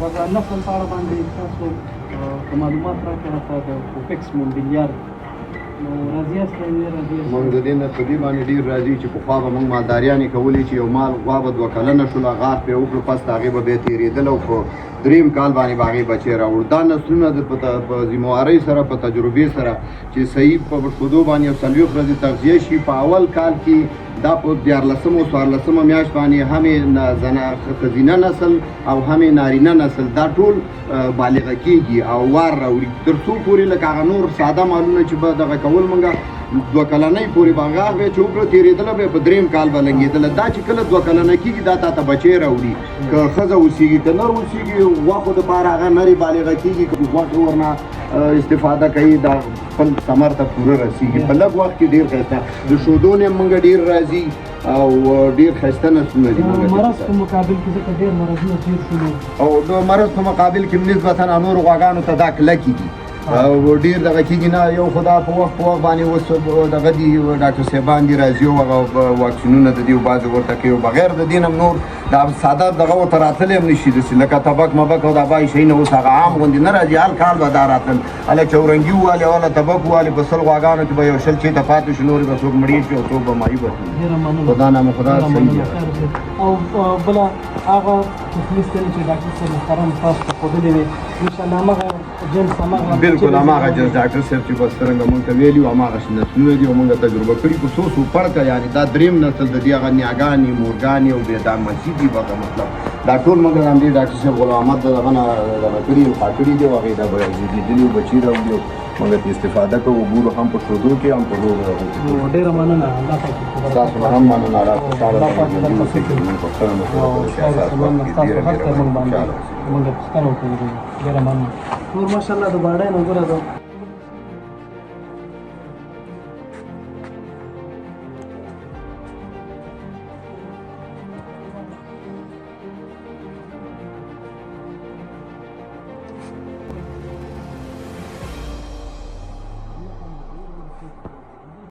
هغه نسل په اړه باندې تاسو معلومات راکړه د کوپکس مونډیلیار نو راضي یاست موږ د دې نه په دې باندې ډېر راضي چې پخوا به موږ مالداریانې کولې چې یو مال غوا به 2 کلنه شوله غار پرې وکړو پس د هغې به بیا تېرېدل او په درېیم کال باندې به هغې بچی راوړو دا نسلونه په ذمهوارۍ سره په تجربې سره چې صحیح په شودو باندې یو 40 ورځې تغذیه شي په اول کال کې دا په 14 او 14 میاشت باندې همې ښځینه نسل او همې نارینه نسل دا ټول بالغه کېږي او وار راوړي تر څو پورې لکه هغه نور ساده مالونه چې به دغه کول موږ 2 کلنۍ پورې به هغه به چې وکړو تېرېدله به په درېیم کال به لګېدله دا چې کله 2 کلنه کېږي دا تا ته بچی راوړي که ښځه اوسېږي که نر اوسېږي غوښو دپاره هغه نرې بالغه کېږي که غوښې ورنه استفاده کوي دا خپل ثمر ته پوره رسېږي په لږ وخت کې ډېر ښایسته د شودو نه موږ ډېر راځي او ډېر ښایسته نسلونه دي مرض په مقابل کې ځکه ډېر مرضونه تېر شولو او د مرض په مقابل کې نسبتا نورو غواګانو ته دا کلکې دي او ډېر دغه کېږي نه یو خدا په وخت باندې اوس دغه دي ډاکټر صاحبان دي راځي او هغه واکسینونه د دي او بعضې ورته کوي بغیر د دې نه نور دا ساده دغه ورته راتلی هم نه شي داسې لکه تبک مبک او دا بای شیونه اوس هغه عام غوندې نه راځي هر کال به دا راتلل هله چورنګي ووالې اوله تبک ووالې په 100 غواګانو کې به یو 100 چېرته پاتې شي نورې به څوک مړې شي او څوک به مایي به خدا نامه خدا صحیح دی او بله هغه تخلیص دی چې ډاکټر صاحب محترم تاسو ته ښودلې وې انشاءالله همغه جنس همغه بالکل هماغه جنس ډاکټر صاحب چې بس څرنګه مونږ ته ویلي وو هماغه نسلونه دي او مونږ تجربه کړي په څو فرقه یعنې دا درېیم نسل د دې هغه نیاګانې مورګانې او بېدامچي دي به مطلب دا ټول مونږ د همدې ډاکټر صاحب غلام احمد دغه نه دغه کړي او خوا کړي دي او هغې دا به زېږېدلي او بچي راوړي او مونږ ترې استفاده کوو ګورو هم په شودو کې هم په نورو هغو کې ډېره مننه تاسو نه هم مننه الله خوشحاله مونږ پوښتنه وکړو ډېره مننه نور ماشاءالله د باډۍ نه ګوره د